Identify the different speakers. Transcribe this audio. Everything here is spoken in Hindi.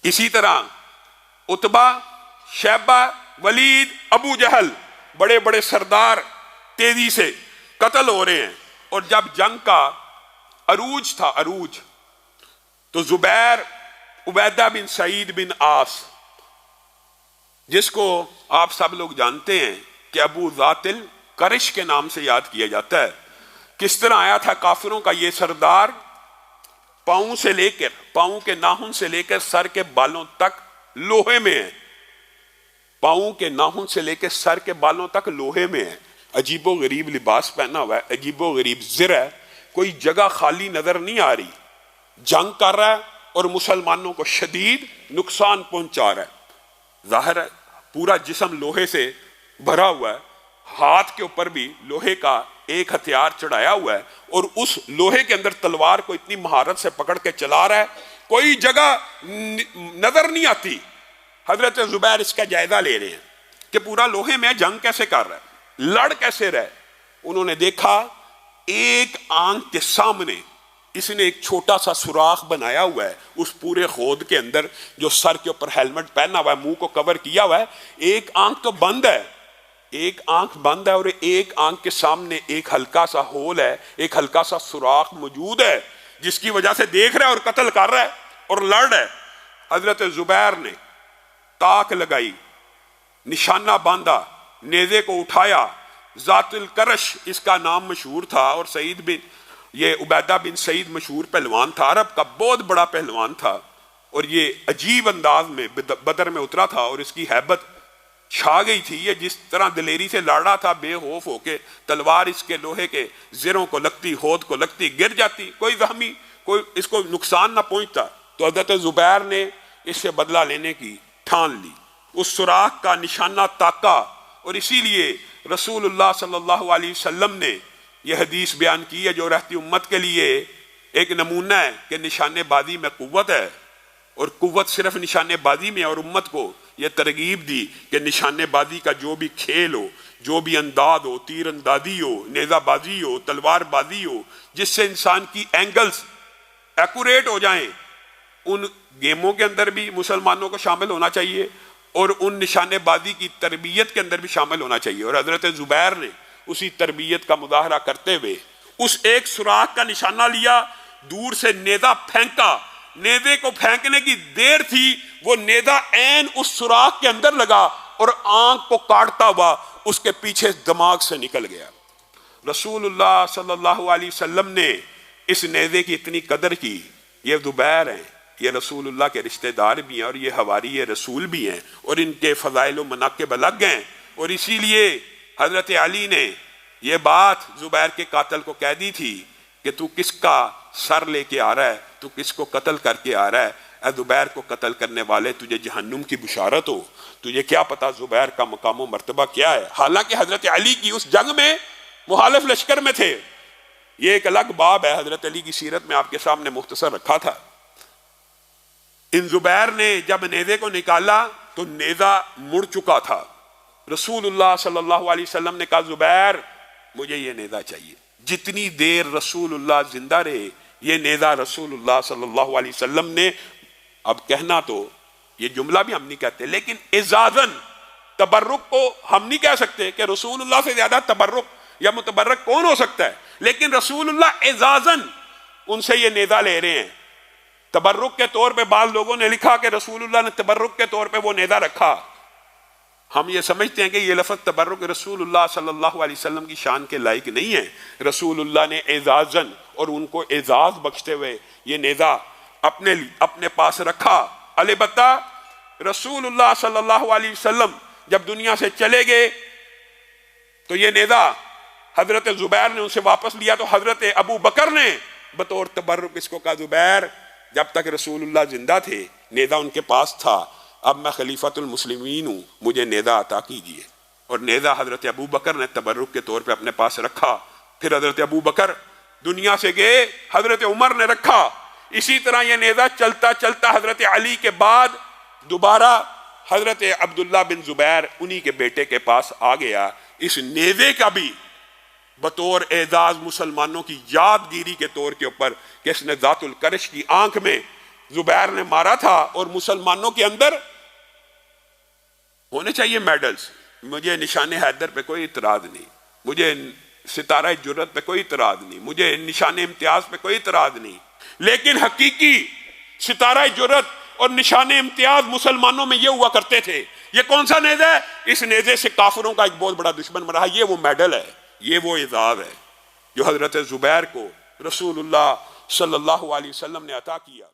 Speaker 1: इसी तरह उतबा, शैबा, वलीद, अबू जहल, बड़े बड़े सरदार तेजी से कत्ल हो रहे हैं। और जब जंग का अरूज था, अरूज, तो जुबैर, उबैदा बिन सईद बिन आस, जिसको आप सब लोग जानते हैं कि अबू जातिल करिश के नाम से याद किया जाता है, किस तरह आया था काफिरों का ये सरदार, पांव से लेकर, पांव के नाखून से लेकर सर के बालों तक लोहे में है, पांव के नाखून से लेकर सर के बालों तक लोहे में है, अजीबो गरीब लिबास पहना हुआ है, अजीबो गरीब जिर है, कोई जगह खाली नजर नहीं आ रही, जंग कर रहा है और मुसलमानों को शदीद नुकसान पहुंचा रहा है। जाहिर है पूरा जिस्म लोहे से भरा हुआ है, हाथ के ऊपर भी लोहे का एक हथियार चढ़ाया हुआ है और उस लोहे के अंदर तलवार को इतनी महारत से पकड़ के चला रहा है, कोई जगह नजर नहीं आती। हजरत जुबैर इसका जायजा ले रहे हैं कि पूरा लोहे में जंग कैसे कर रहा है, लड़ कैसे रहे। उन्होंने देखा एक आंख के सामने इसने एक छोटा सा सुराख बनाया हुआ है उस पूरे खोद के अंदर, जो सर के ऊपर हेलमेट पहना हुआ है, मुंह को कवर किया हुआ है, एक आंख तो बंद है, एक आंख बंद है और एक आंख के सामने एक हल्का सा होल है, एक हल्का सा सुराख मौजूद है, जिसकी वजह से देख रहा है और कत्ल कर रहा है और लड़ रहा है। हजरत जुबैर ने ताक लगाई, निशाना बांधा, नेज़े को उठाया, जातिल करश इसका नाम मशहूर था, और सईद बिन, ये उबैदा बिन सईद मशहूर पहलवान था, अरब का बहुत बड़ा पहलवान था, और ये अजीब अंदाज में बदर में उतरा था और इसकी हैबत छा गई थी। ये जिस तरह दिलेरी से लड़ रहा था, बेखौफ होके, तलवार इसके लोहे के जिरों को लगती, होद को लगती, गिर जाती, कोई जख्मी, कोई इसको नुकसान ना पहुंचता। तो हज़रत जुबैर ने इससे बदला लेने की ठान ली, उस सुराख का निशाना ताका, और इसीलिए रसूलुल्लाह सल्लल्लाहु अलैहि वसल्लम ने यह हदीस बयान की है जो रहती उम्मत के लिए एक नमूना है कि निशानेबाजी में कुव्वत है, और कुव्वत सिर्फ निशानेबाजी में, और उम्मत को यह तरगीब दी कि निशानेबाजी का जो भी खेल हो, जो भी अंदाज हो, तीर अंदाजी हो, नेज़ाबाजी हो, तलवारबाजी हो, जिससे इंसान की एंगल्स एक्यूरेट हो जाएं, उन गेमों के अंदर भी मुसलमानों को शामिल होना चाहिए और उन निशानेबाजी की तरबियत के अंदर भी शामिल होना चाहिए। और हजरत जुबैर ने उसी तरबियत का मुजाहरा करते हुए उस एक सुराख का निशाना लिया, दूर से नेज़ा फेंका, नेज़े को फेंकने की देर थी, वो नेज़ा ऐन उस सुराख के अंदर लगा और आंख को काटता हुआ उसके पीछे दिमाग से निकल गया। रसूलुल्लाह सल्लल्लाहु अलैहि वसल्लम ने इस नेज़े की इतनी कदर की। ये जुबैर हैं, ये रसूलुल्लाह के रिश्तेदार भी हैं और ये हवारी रसूल भी हैं, और इनके फ़ज़ाइल व मनाक़िब अलग हैं। और इसीलिए हज़रत अली ने यह बात जुबैर के कातिल को कह दी थी कि तू किसका सर लेके आ रहा है, तू किसको कत्ल करके आ रहा है, ऐ जुबैर को कत्ल करने वाले, तुझे जहन्नुम की बुशारत हो, तुझे क्या पता जुबैर का मकाम व मर्तबा क्या है। हालांकि हज़रत अली की उस जंग में मुखालिफ लश्कर में थे, ये एक अलग बाब है, हज़रत अली की सीरत में आपके सामने मुख्तसर रखा था। इन जुबैर ने जब नेज़े को निकाला तो नेज़ा मुड़ चुका था। रसूलुल्लाह सल्लल्लाहु अलैहि वसल्लम ने कहा, जुबैर मुझे ये नेज़ा चाहिए। जितनी देर रसूलुल्लाह जिंदा रहे, ये नेज़ा रसूलुल्लाह सल्लल्लाहु अलैहि वसल्लम ने, अब कहना तो ये जुमला भी हम नहीं कहते, लेकिन इजाजन तबर्रुक को हम नहीं कह सकते कि रसूलुल्लाह से ज्यादा तबर्रुक या मुतबर्रक कौन हो सकता है, लेकिन रसूलुल्लाह इजाजन उनसे ये नेज़ा ले रहे हैं। तबर्रुक के तौर पे बाद लोगों ने लिखा कि रसूलुल्लाह ने तबर्रुक के तौर पे वो नेज़ा रखा। हम ये समझते हैं कि ये लफ्ज़ तबर्रुक रसूलुल्लाह सल्लल्लाहु अलैहि वसल्लम की शान के लायक नहीं है। रसूलुल्लाह ने एजाजन और उनको एजाज बख्शते हुए ये नेज़ा अपने पास रखा। अलबत्ता रसूलुल्लाह सल्लल्लाहु अलैहि वसल्लम जब दुनिया से चले गए तो ये नेज़ा हजरत जुबैर ने उनसे वापस लिया, तो हजरत अबू बकर ने बतौर तबर्रुक इसको कहा, जुबैर जब तक रसूलुल्लाह जिंदा थे नेज़ा उनके पास था, अब मैं खलीफतुल मुस्लिमीन हूँ, मुझे नेज़ा अता कीजिए। और नेज़ा हजरत अबू बकर ने तबर्रुक के तौर पे अपने पास रखा। फिर हजरत अबू बकर दुनिया से गए, हजरत उमर ने रखा। इसी तरह यह नेज़ा चलता चलता हजरत अली के बाद दोबारा हजरत अब्दुल्ला बिन जुबैर उन्हीं के बेटे के पास आ गया। इस नेज़े का भी बतौर एजाज मुसलमानों की यादगिरी के तौर के ऊपर कि इसने जातुल करश की आंख में जुबैर ने मारा था, और मुसलमानों के अंदर होने चाहिए मेडल्स। मुझे निशान हैदर पे कोई इतराज नहीं, मुझे सितारा जुर्रत पे कोई इतराज नहीं, मुझे निशान इम्तियाज पे कोई इतराज नहीं, लेकिन हकीकी सितारा जुर्रत और निशान इम्तियाज मुसलमानों में ये हुआ करते थे। ये कौन सा नेज़ा है? इस नेज़े से काफिरों का एक बहुत बड़ा दुश्मन मरा है। ये वो मेडल है, ये वो इज़ाज़ है जो हजरत जुबैर को रसूलुल्लाह सल्लल्लाहु अलैहि वसल्लम ने अता किया।